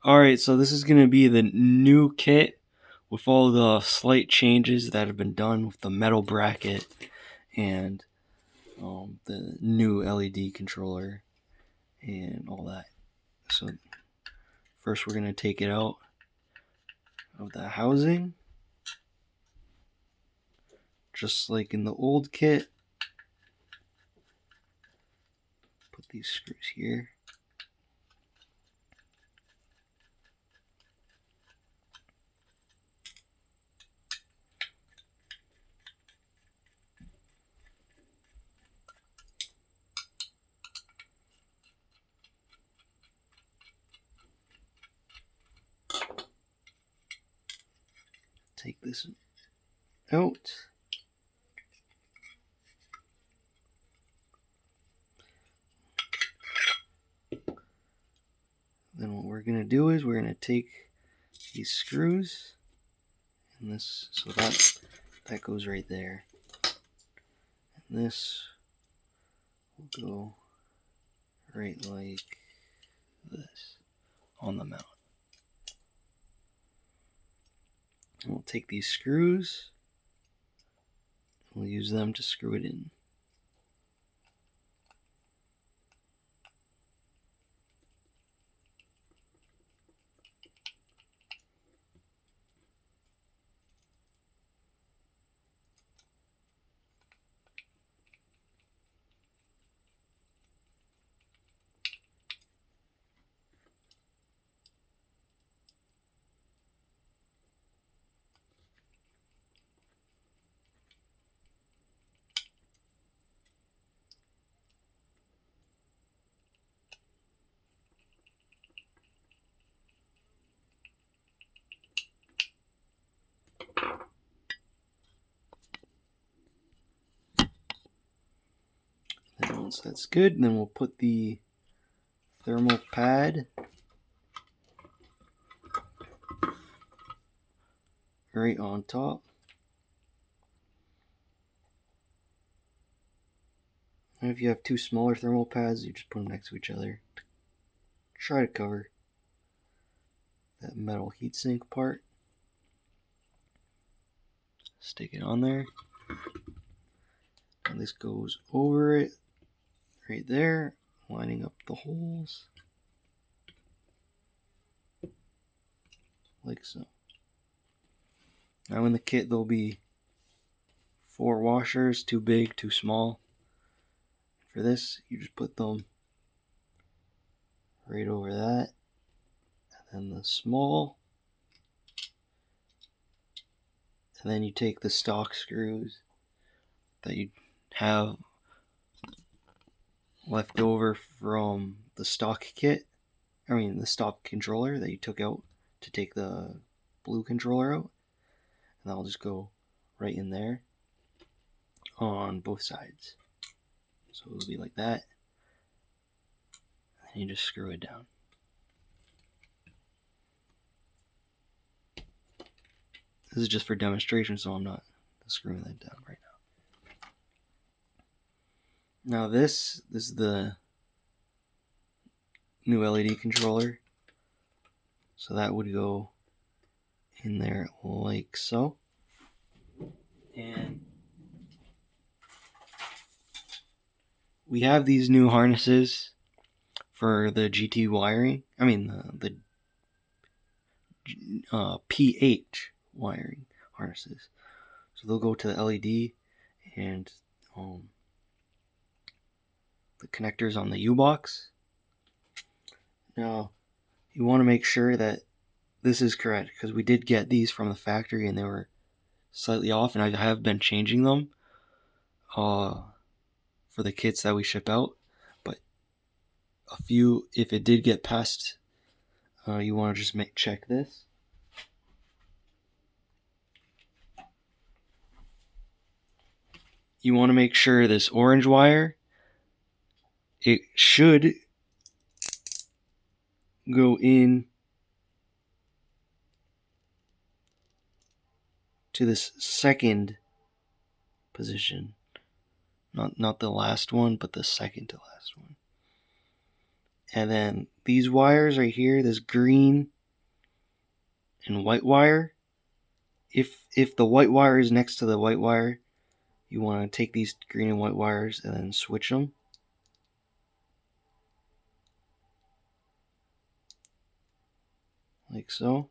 Alright, so this is going to be the new kit with all the slight changes that have been done with the metal bracket and the new LED controller and all that. So first we're going to take it out of the housing, just like in the old kit. Put these screws here. Take this out. Then what we're going to do is we're going to take these screws and this, so that goes right there. And this will go right like this on the mount. And we'll take these screws, we'll use them to screw it in. And once that's good, then we'll put the thermal pad right on top. And if you have two smaller thermal pads, you just put them next to each other. Try to cover that metal heatsink part. Stick it on there. And this goes over it right there, lining up the holes like so. Now in the kit there'll be 4 washers, too big, too small. For this, you just put them right over that, and then the small, and then you take the stock screws that you have left over from the stock kit, the stock controller that you took out to take the blue controller out, and that'll just go right in there on both sides. So it'll be like that, and you just screw it down. This is just for demonstration, so I'm not screwing that down right now. Now this is the new LED controller. So that would go in there like so. And we have these new harnesses for the GT wiring. The PH wiring harnesses. So they'll go to the LED and the connectors on the U-box. Now, you want to make sure that this is correct, because we did get these from the factory and they were slightly off, and I have been changing them for the kits that we ship out. But if it did get past, you want to just check this. You want to make sure this orange wire, it should go in to this second position. Not the last one, but the second to last one. And then these wires right here, this green and white wire. If the white wire is next to the white wire, you want to take these green and white wires and then switch them. Like so.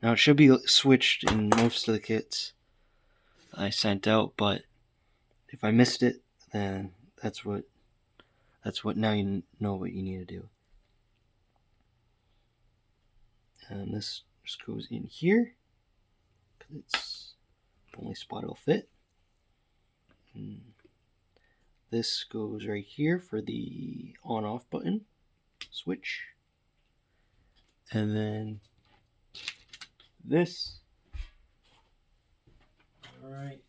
Now it should be switched in most of the kits I sent out, but if I missed it, then that's what now you know what you need to do. And this just goes in here, because it's the only spot it'll fit. And this goes right here for the on-off button switch. And then this, alright,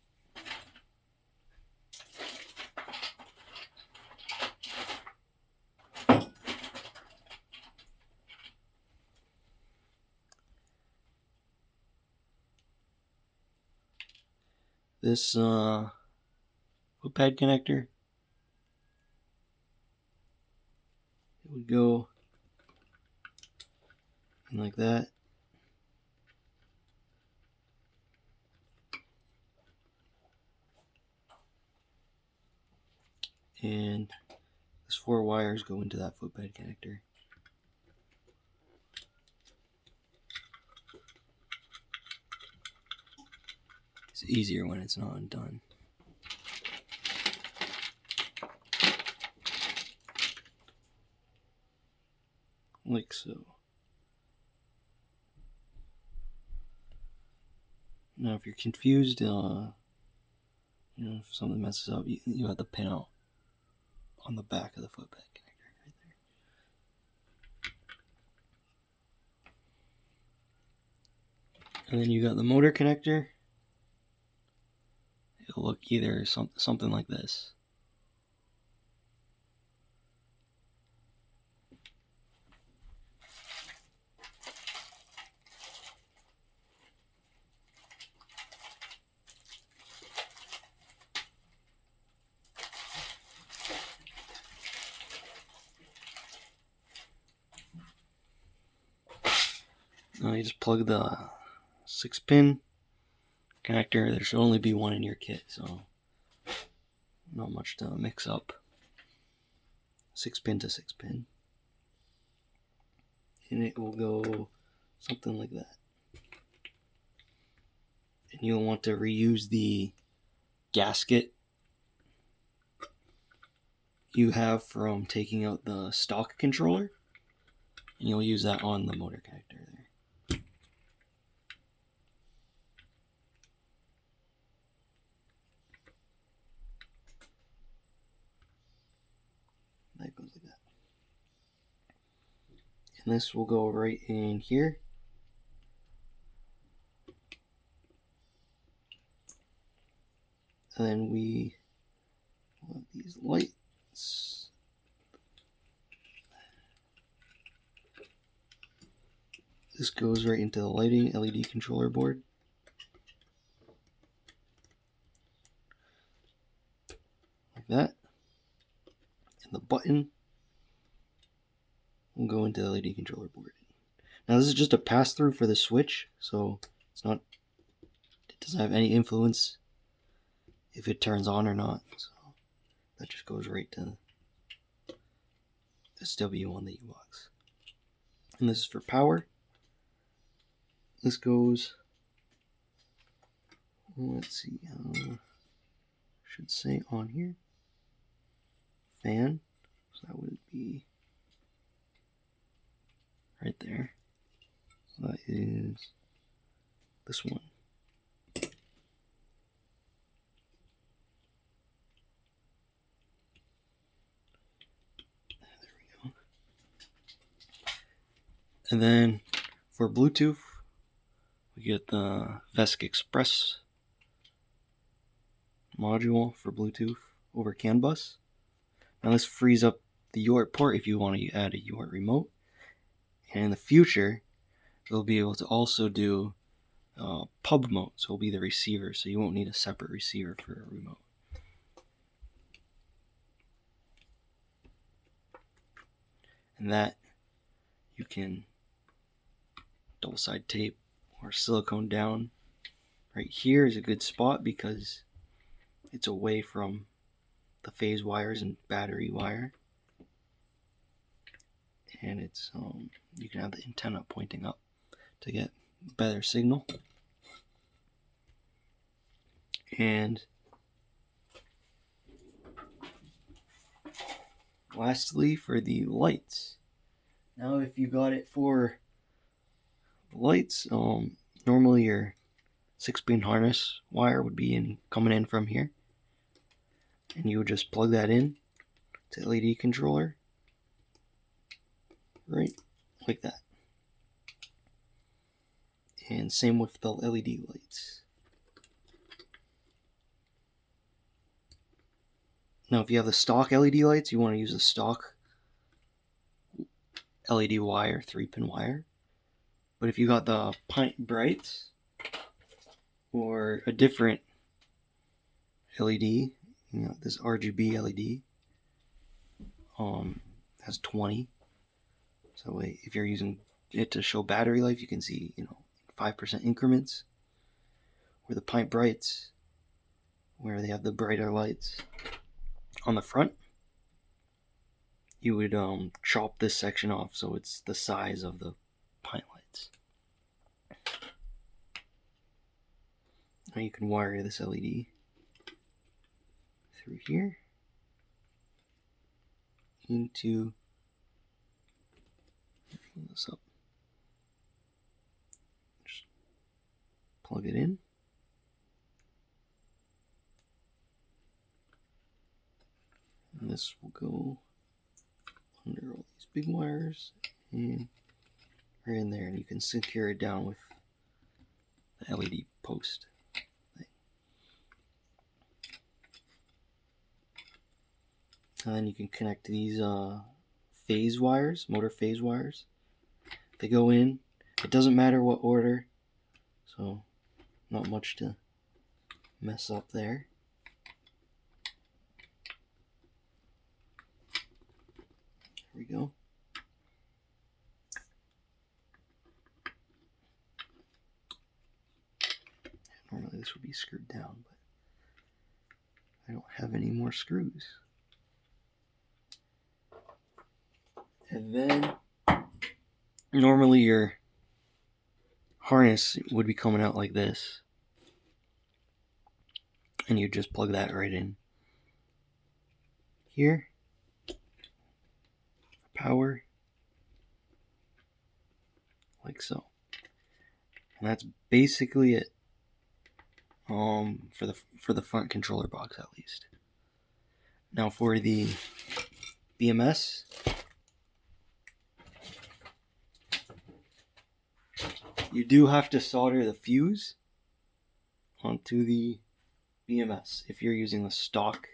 this foot pad connector, it would go in like that. And these 4 wires go into that foot pad connector. It's easier when it's not undone. Like so. Now if you're confused, if something messes up, you have the pin out on the back of the foot pad connector right there. And then you got the motor connector. It'll look either something like this. Now you just plug the 6-pin connector. There should only be one in your kit, so not much to mix up. 6-pin to 6-pin. And it will go something like that. And you'll want to reuse the gasket you have from taking out the stock controller, and you'll use that on the motor connector there. That goes like that. And this will go right in here. And then we have these lights. This goes right into the lighting LED controller board. Like that. And the button will go into the LED controller board. Now this is just a pass-through for the switch, so it doesn't have any influence if it turns on or not. So that just goes right to SW on the U-Box. And this is for power. This goes, let's see, should say on here, fan, so that would be right there. So that is this one. There we go. And then for Bluetooth, we get the VESC Express module for Bluetooth over CAN bus. Now this frees up the UART port if you want to add a UART remote. And in the future, it'll be able to also do pub mode, so it'll be the receiver, so you won't need a separate receiver for a remote. And that you can double side tape or silicone down. Right here is a good spot because it's away from the phase wires and battery wire, and it's you can have the antenna pointing up to get better signal. And lastly, for the lights. Now if you got it for the lights, normally your 6-pin harness wire would be coming in from here, and you would just plug that in to LED controller, right like that. And same with the LED lights. Now if you have the stock LED lights, you want to use the stock LED wire, 3-pin wire. But if you got the Pint Brights or a different LED, this RGB LED has 20. So if you're using it to show battery life, you can see 5% increments. Or the Pint Brights, where they have the brighter lights on the front, you would chop this section off so it's the size of the Pint lights. Now you can wire this LED through here into, this up, just plug it in. And this will go under all these big wires and right in there, and you can secure it down with the LED post thing. And then you can connect these phase wires, motor phase wires. They go in. It doesn't matter what order, so not much to mess up there. There we go. Normally this would be screwed down, but I don't have any more screws. And then normally your harness would be coming out like this, and you just plug that right in here for power, like so. And that's basically it for the front controller box, at least. Now for the BMS, you do have to solder the fuse onto the BMS if you're using the stock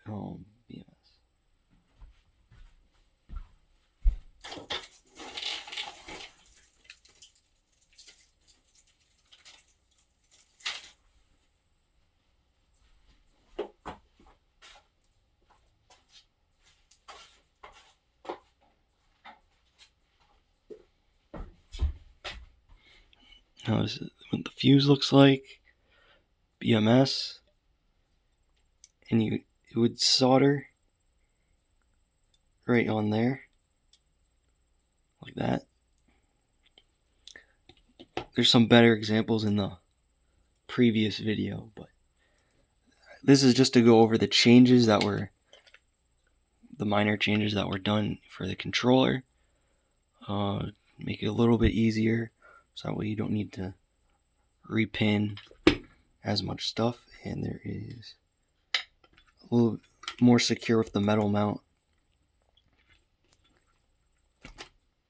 BMS. Now this is what the fuse looks like, BMS, and you would solder right on there, like that. There's some better examples in the previous video, but this is just to go over the changes that were, the minor changes that were done for the controller. Make it a little bit easier, so that way you don't need to repin as much stuff, and there is a little more secure with the metal mount